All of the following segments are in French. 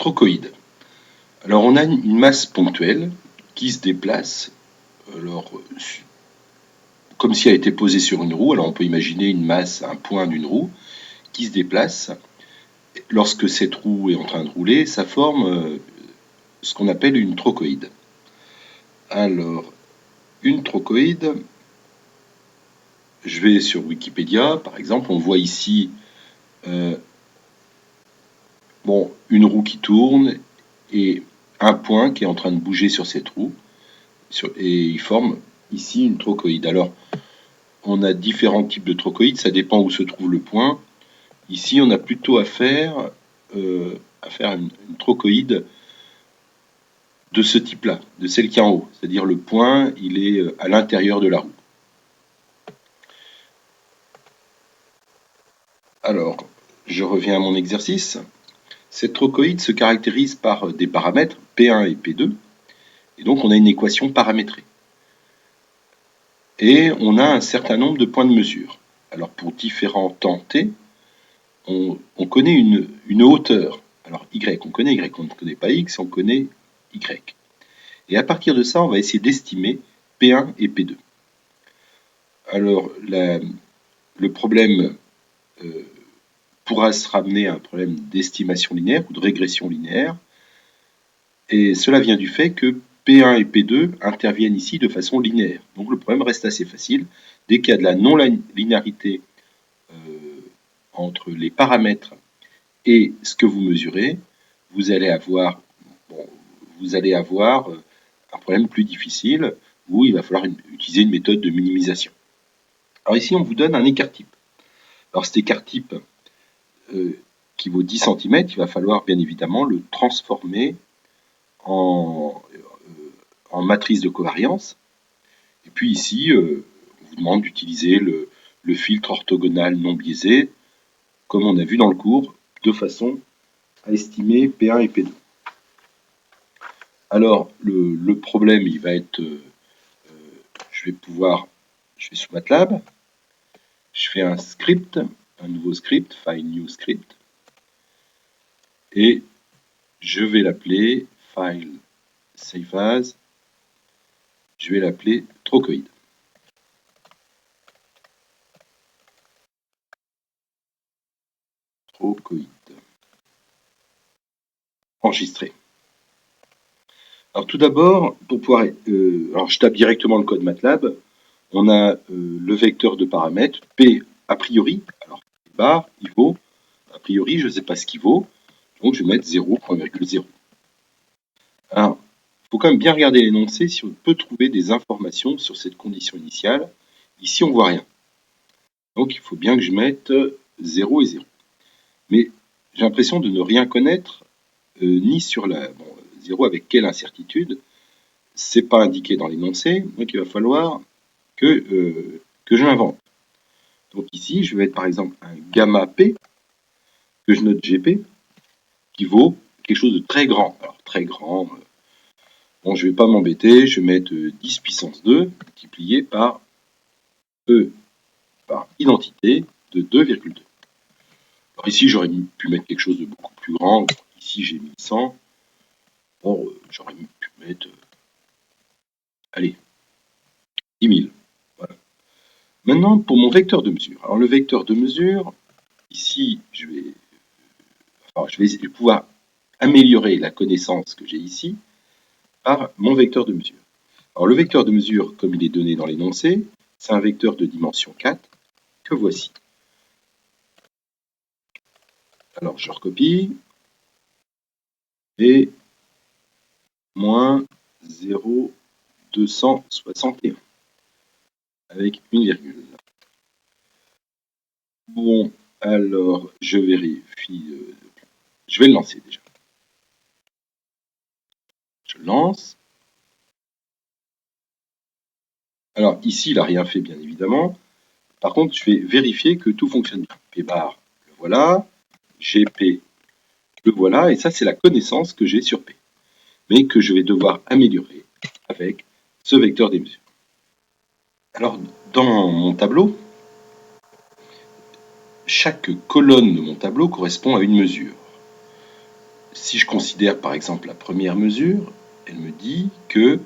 trochoïde. Alors on a une masse ponctuelle qui se déplace, alors, comme si elle était posée sur une roue. Alors on peut imaginer une masse, un point d'une roue, qui se déplace. Lorsque cette roue est en train de rouler, ça forme ce qu'on appelle une trochoïde. Alors, une trochoïde, je vais sur Wikipédia, par exemple, on voit ici une roue qui tourne et un point qui est en train de bouger sur cette roue, et il forme ici une trochoïde. Alors, on a différents types de trochoïdes, ça dépend où se trouve le point. Ici, on a plutôt à faire une trochoïde de ce type-là, de celle qui est en haut. C'est-à-dire le point, il est à l'intérieur de la roue. Alors, je reviens à mon exercice. Cette trochoïde se caractérise par des paramètres P1 et P2. Et donc, on a une équation paramétrée. Et on a un certain nombre de points de mesure. Alors, pour différents temps t, on connaît une hauteur. Alors, y, on connaît y, on ne connaît pas x, on connaît y. Et à partir de ça, on va essayer d'estimer P1 et P2. Alors, le problème pourra se ramener à un problème d'estimation linéaire ou de régression linéaire. Et cela vient du fait que P1 et P2 interviennent ici de façon linéaire. Donc le problème reste assez facile. Dès qu'il y a de la non-linéarité entre les paramètres et ce que vous mesurez, vous allez avoir un problème plus difficile où il va falloir utiliser une méthode de minimisation. Alors ici, on vous donne un écart type. Alors cet écart type qui vaut 10 cm, il va falloir bien évidemment le transformer en matrice de covariance. Et puis ici, on vous demande d'utiliser le filtre orthogonal non biaisé, comme on a vu dans le cours, de façon à estimer P1 et P2. Alors, le problème, il va être, je vais sous MATLAB, je fais un script, un nouveau script, file new script, et je vais l'appeler file save as, je vais l'appeler trochoïde. Enregistré. Alors tout d'abord, pour pouvoir, alors je tape directement le code MATLAB. On a le vecteur de paramètres P a priori. Alors bar, il vaut a priori, je ne sais pas ce qu'il vaut, donc je vais mettre 0,0. Alors, il faut quand même bien regarder l'énoncé si on peut trouver des informations sur cette condition initiale. Ici, on ne voit rien. Donc il faut bien que je mette 0 et 0. Mais j'ai l'impression de ne rien connaître ni sur la 0 avec quelle incertitude, c'est pas indiqué dans l'énoncé, donc il va falloir que je l'invente. Donc ici, je vais mettre par exemple un gamma P, que je note GP, qui vaut quelque chose de très grand. Alors très grand, bon, je vais pas m'embêter, je vais mettre 10 puissance 2 multiplié par E par identité de 2,2. Alors ici, j'aurais pu mettre quelque chose de beaucoup plus grand. Ici, j'ai mis 100. Bon, j'aurais pu mettre, allez, 10 000. Voilà. Maintenant, pour mon vecteur de mesure. Alors, le vecteur de mesure, ici, je vais pouvoir améliorer la connaissance que j'ai ici par mon vecteur de mesure. Alors, le vecteur de mesure, comme il est donné dans l'énoncé, c'est un vecteur de dimension 4 que voici. Alors, je recopie. Et moins 0,261 avec une virgule. Bon, alors je vérifie. Je vais le lancer déjà. Je lance. Alors ici, il n'a rien fait, bien évidemment. Par contre, je vais vérifier que tout fonctionne bien. P bar, le voilà. GP, le voilà. Et ça, c'est la connaissance que j'ai sur P. Mais que je vais devoir améliorer avec ce vecteur des mesures. Alors, dans mon tableau, chaque colonne de mon tableau correspond à une mesure. si je considère par exemple la première mesure, elle me dit que,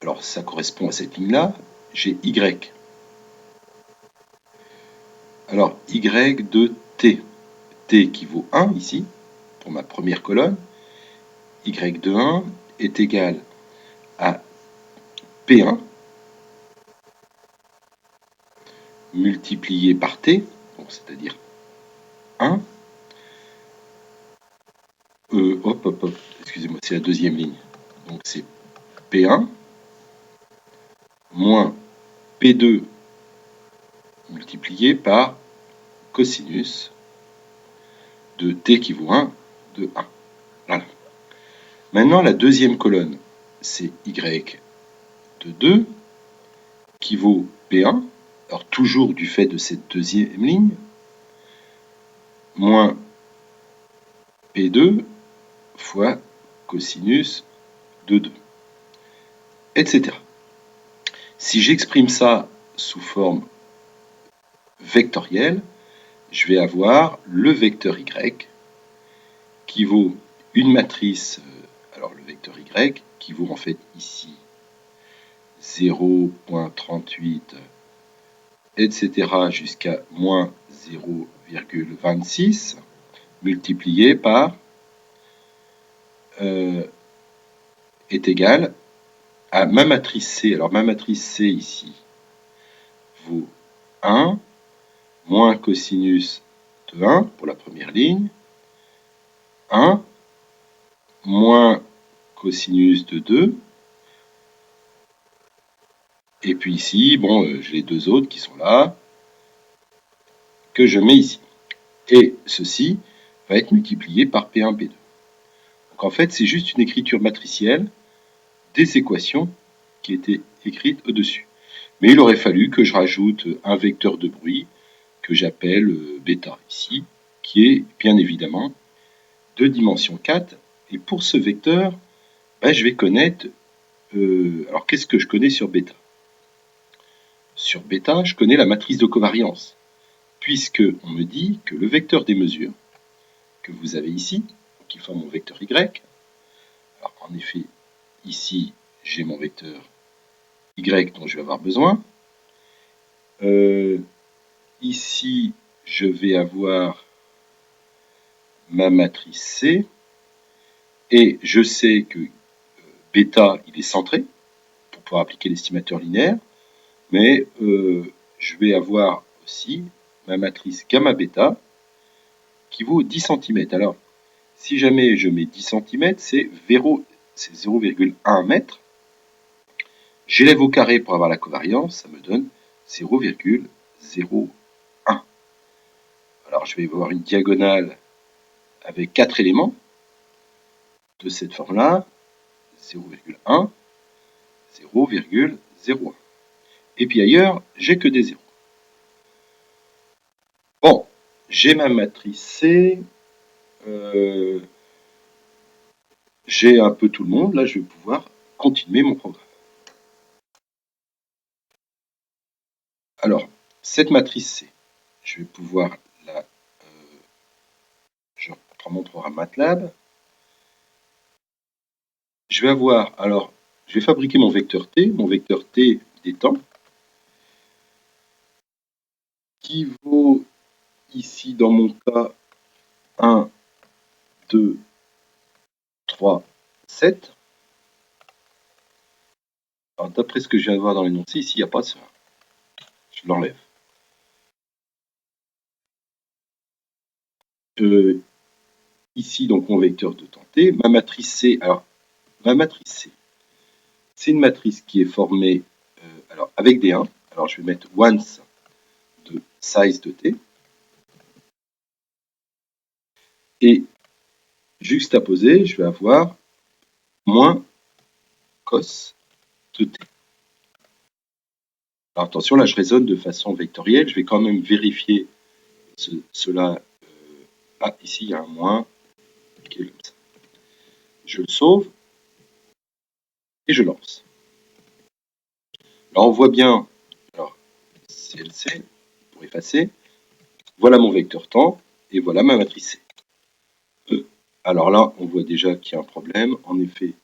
alors ça correspond à cette ligne-là, j'ai Y. Alors Y de T, T qui vaut 1 ici, pour ma première colonne, Y de 1 est égal à P1 multiplié par T, c'est-à-dire 1. Excusez-moi, c'est la deuxième ligne. Donc c'est P1 moins P2 multiplié par cosinus de T qui vaut 1 de 1. Voilà. Maintenant, la deuxième colonne, c'est Y de 2 qui vaut P1, alors toujours du fait de cette deuxième ligne, moins P2 fois cosinus de 2, etc. Si j'exprime ça sous forme vectorielle, je vais avoir le vecteur Y qui vaut une matrice, alors le vecteur Y qui vaut en fait ici 0,38, etc. jusqu'à moins 0,26 multiplié par est égal à ma matrice C. Alors ma matrice C ici vaut 1 moins cosinus de 1 pour la première ligne, 1 moins cosinus de 2, et puis ici, bon, j'ai les deux autres qui sont là, que je mets ici. Et ceci va être multiplié par P1, P2. Donc en fait, c'est juste une écriture matricielle des équations qui étaient écrites au-dessus. Mais il aurait fallu que je rajoute un vecteur de bruit que j'appelle bêta ici, qui est bien évidemment de dimension 4. Et pour ce vecteur, je vais connaître... alors qu'est-ce que je connais sur bêta? Sur bêta, je connais la matrice de covariance, puisque on me dit que le vecteur des mesures que vous avez ici, qui forme mon vecteur Y, alors en effet, ici, j'ai mon vecteur Y dont je vais avoir besoin. Ici, je vais avoir ma matrice C, et je sais que bêta, il est centré, pour pouvoir appliquer l'estimateur linéaire, mais je vais avoir aussi ma matrice gamma bêta, qui vaut 10 cm. Alors, si jamais je mets 10 cm, c'est 0,1 mètre. J'élève au carré pour avoir la covariance, ça me donne 0,01. Alors, je vais avoir une diagonale avec 4 éléments de cette forme-là, 0,1, 0,01. Et puis ailleurs, j'ai que des zéros. Bon, j'ai ma matrice C, j'ai un peu tout le monde, là je vais pouvoir continuer mon programme. Alors, cette matrice C, je vais pouvoir la... je reprends mon programme MATLAB. Je vais avoir, alors, je vais fabriquer mon vecteur T des temps, qui vaut ici dans mon cas 1, 2, 3, 7. Alors, d'après ce que je viens de voir dans l'énoncé, ici, il n'y a pas ça. Je l'enlève. Ici, donc, mon vecteur de temps T. Ma matrice C, alors, ma matrice C, c'est une matrice qui est formée alors, avec des 1. Alors, je vais mettre once de size de T. Et juxtaposé, je vais avoir moins cos de T. Alors attention, là je raisonne de façon vectorielle, je vais quand même vérifier cela. Ah, ici il y a un moins, qui est comme ça. Je le sauve et je lance. Alors on voit bien, alors CLC, pour effacer, voilà mon vecteur temps, Et voilà ma matrice C. Alors là, on voit déjà qu'il y a un problème. En effet,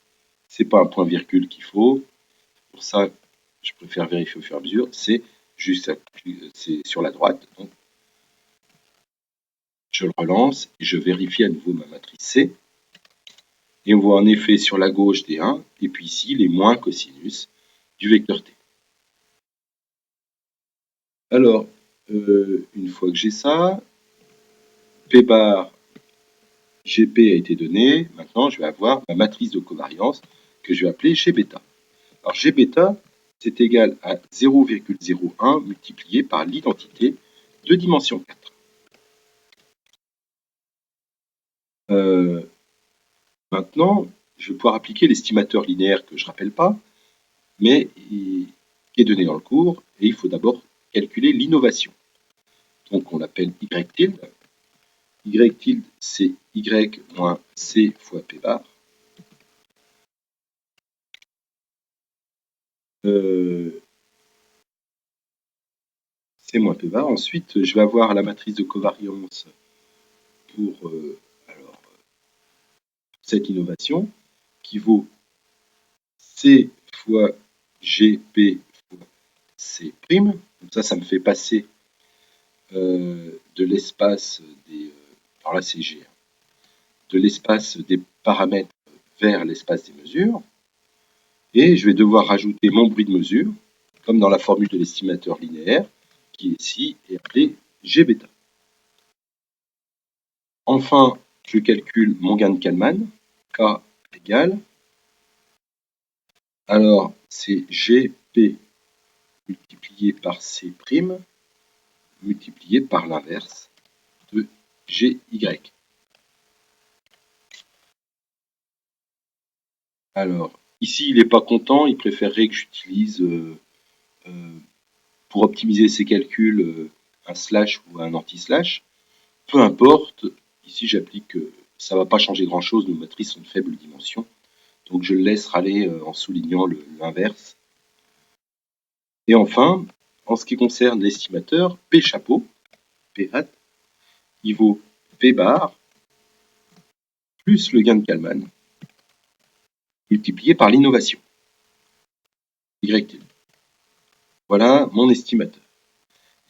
c'est pas un point virgule qu'il faut. Pour ça, je préfère vérifier au fur et à mesure. C'est juste c'est sur la droite. Donc, je le relance et je vérifie à nouveau ma matrice C. Et on voit en effet sur la gauche des 1, et puis ici les moins cosinus du vecteur t. Alors, une fois que j'ai ça, P bar Gp a été donné. Maintenant, je vais avoir ma matrice de covariance que je vais appeler G bêta. Alors, G bêta, c'est égal à 0,01 multiplié par l'identité de dimension 4. Maintenant, je vais pouvoir appliquer l'estimateur linéaire que je ne rappelle pas, mais qui est donné dans le cours, et il faut d'abord calculer l'innovation. Donc on l'appelle Y tilde. Y tilde, c'est Y moins C fois P bar. C moins P bar. Ensuite, je vais avoir la matrice de covariance pour cette innovation qui vaut C fois GP fois C'. Comme ça me fait passer de l'espace des... alors là, c'est G. De l'espace des paramètres vers l'espace des mesures. Et je vais devoir rajouter mon bruit de mesure, comme dans la formule de l'estimateur linéaire, qui ici est appelé G bêta. Enfin, je calcule mon gain de Kalman, K égale, alors c'est GP multiplié par C' multiplié par l'inverse de GY. Alors, ici, il n'est pas content, il préférerait que j'utilise, pour optimiser ses calculs, un slash ou un anti-slash. Peu importe, ici j'applique, ça ne va pas changer grand-chose, nos matrices sont de faible dimension. Donc je le laisse râler en soulignant l'inverse. Et enfin, en ce qui concerne l'estimateur, P chapeau, P hat, il vaut P bar plus le gain de Kalman multiplié par l'innovation. Y tilde. Voilà mon estimateur.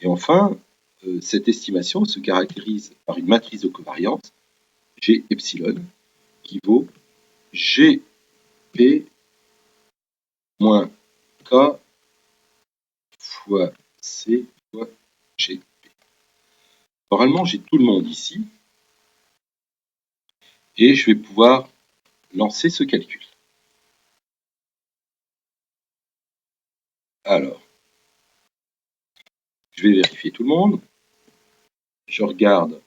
Et enfin, cette estimation se caractérise par une matrice de covariance, G epsilon, qui vaut GP moins K fois C fois GP. Normalement, j'ai tout le monde ici, et je vais pouvoir lancer ce calcul. Alors, je vais vérifier tout le monde. Je regarde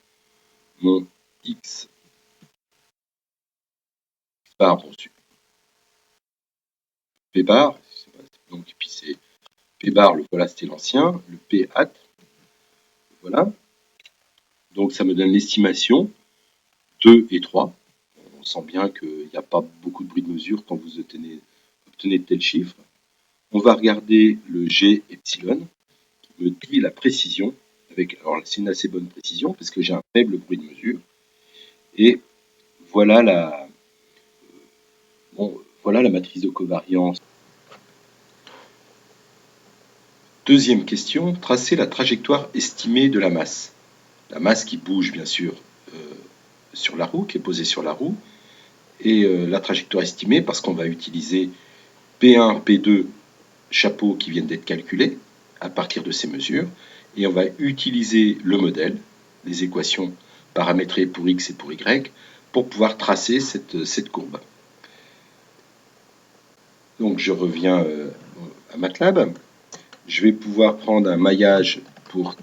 mon X bar, bon, P bar, donc, puis c'est P bar, le voilà, c'était l'ancien, le P hat, voilà. Donc ça me donne l'estimation 2 et 3. On sent bien qu'il n'y a pas beaucoup de bruit de mesure quand vous obtenez de tels chiffres. On va regarder le G epsilon, qui me dit la précision. Alors c'est une assez bonne précision parce que j'ai un faible bruit de mesure. Et voilà voilà la matrice de covariance. Deuxième question, tracer la trajectoire estimée de la masse. La masse qui bouge bien sûr sur la roue, qui est posée sur la roue, et la trajectoire estimée parce qu'on va utiliser P1, P2, chapeaux qui viennent d'être calculés à partir de ces mesures, et on va utiliser le modèle, les équations paramétrées pour X et pour Y, pour pouvoir tracer cette courbe. Donc je reviens à MATLAB. Je vais pouvoir prendre un maillage pour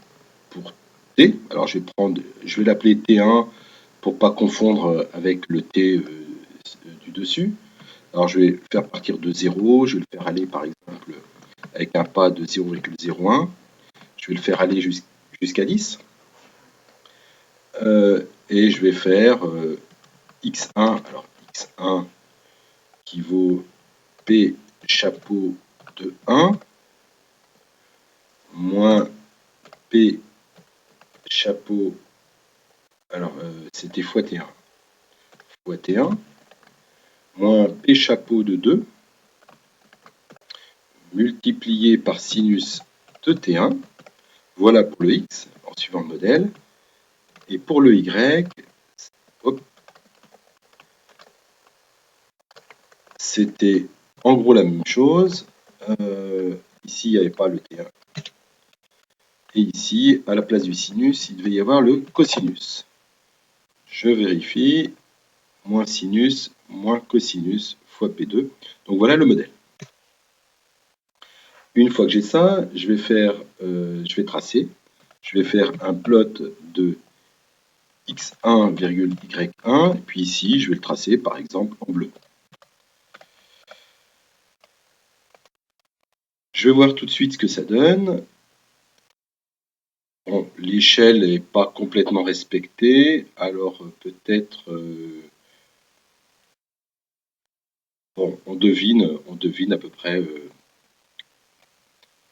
T. Alors je vais l'appeler T1 pour pas confondre avec le T du dessus. Alors je vais faire partir de 0, je vais le faire aller par exemple avec un pas de 0,01. Je vais le faire aller jusqu'à 10. Et je vais faire X1. Alors X1 qui vaut P chapeau de 1 moins P chapeau Alors, c'était fois T1. Fois T1, moins P chapeau de 2, multiplié par sinus de T1. Voilà pour le X, en suivant le modèle. Et pour le Y, c'était en gros la même chose. Ici, il n'y avait pas le T1. Et ici, à la place du sinus, il devait y avoir le cosinus. Je vérifie. Moins sinus, moins cosinus, fois P2. Donc voilà le modèle. Une fois que j'ai ça, je vais tracer. Je vais faire un plot de x1, y1. Et puis ici, je vais le tracer, par exemple, en bleu. Je vais voir tout de suite ce que ça donne. Bon, l'échelle n'est pas complètement respectée, alors peut-être... bon, on devine à peu près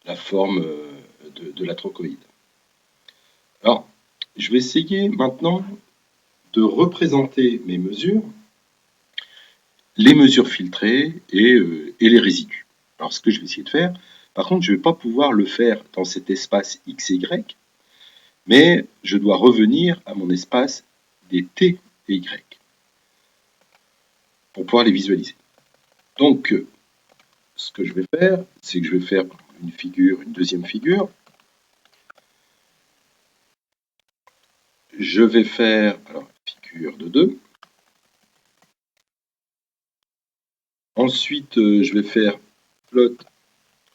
la forme de la trochoïde. Alors, je vais essayer maintenant de représenter mes mesures, les mesures filtrées et les résidus. Alors, ce que je vais essayer de faire, par contre, je ne vais pas pouvoir le faire dans cet espace X et Y, mais je dois revenir à mon espace des T et Y pour pouvoir les visualiser. Donc, ce que je vais faire, c'est que je vais faire une deuxième figure. Je vais faire, alors, figure de 2. Ensuite, je vais faire plot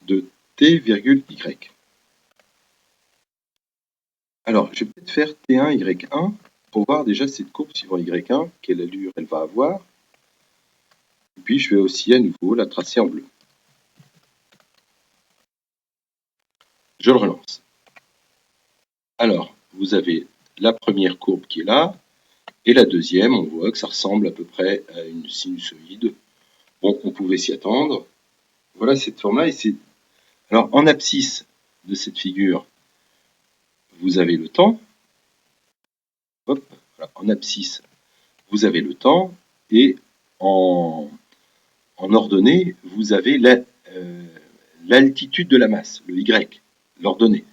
de T, Y. Alors, je vais peut-être faire T1, Y1 pour voir déjà cette courbe suivant Y1, quelle allure elle va avoir. Et puis, je vais aussi à nouveau la tracer en bleu. Je le relance. Alors, vous avez la première courbe qui est là, et la deuxième, on voit que ça ressemble à peu près à une sinusoïde. Bon, on pouvait s'y attendre. Voilà cette forme-là. Alors, en abscisse de cette figure, vous avez le temps. Hop, voilà. En abscisse, vous avez le temps, et en ordonnée, vous avez l'altitude de la masse, le Y, l'ordonnée.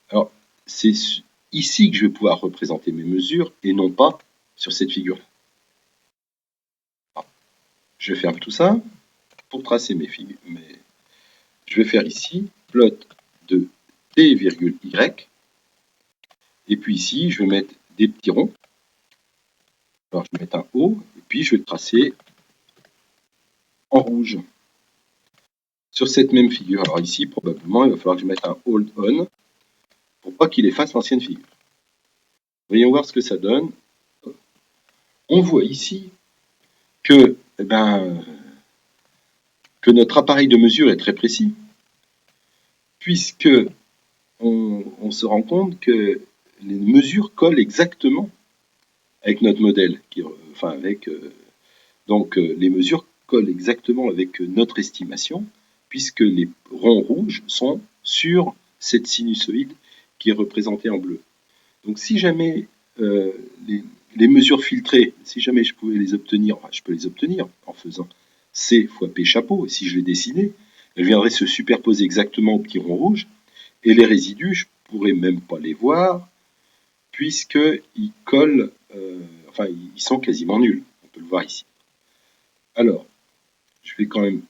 Alors, c'est ici que je vais pouvoir représenter mes mesures et non pas sur cette figure-là. Je ferme tout ça pour tracer mes figures. Je vais faire ici plot de T, Y. Et puis ici, je vais mettre des petits ronds. Alors, je vais mettre un O, et puis je vais le tracer en rouge. Sur cette même figure, alors ici, probablement, il va falloir que je mette un hold on pour pas qu'il efface l'ancienne figure. Voyons voir ce que ça donne. On voit ici que, que notre appareil de mesure est très précis, puisque on se rend compte que les mesures collent exactement avec notre modèle, donc les mesures collent exactement avec notre estimation, puisque les ronds rouges sont sur cette sinusoïde qui est représentée en bleu. Donc si jamais les mesures filtrées, si jamais je pouvais les obtenir, je peux les obtenir en faisant C fois P chapeau, et si je les dessinais, elles viendraient se superposer exactement au petit rond rouge, et les résidus, je ne pourrais même pas les voir, puisqu'ils collent, ils sont quasiment nuls. On peut le voir ici. Alors, je vais quand même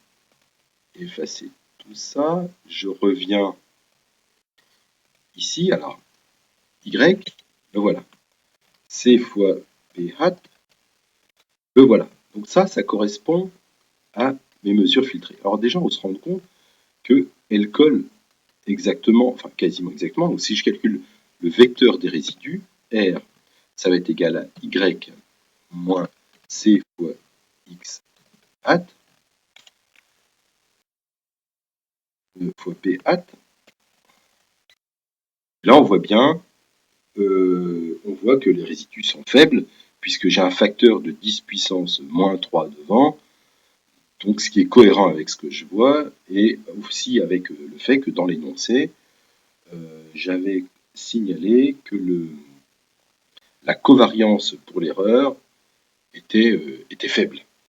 effacer tout ça. Je reviens ici. Alors, Y, le voilà. C fois P hat, le voilà. Donc ça correspond à mes mesures filtrées. Alors déjà, on se rend compte qu'elles collent exactement, enfin quasiment exactement. Donc si je calcule le vecteur des résidus, R, ça va être égal à Y moins C fois X hat, fois P hat. Là, on voit bien, on voit que les résidus sont faibles, puisque j'ai un facteur de 10 puissance moins 3 devant, donc ce qui est cohérent avec ce que je vois, et aussi avec le fait que dans l'énoncé, j'avais signalé que la covariance pour l'erreur était faible.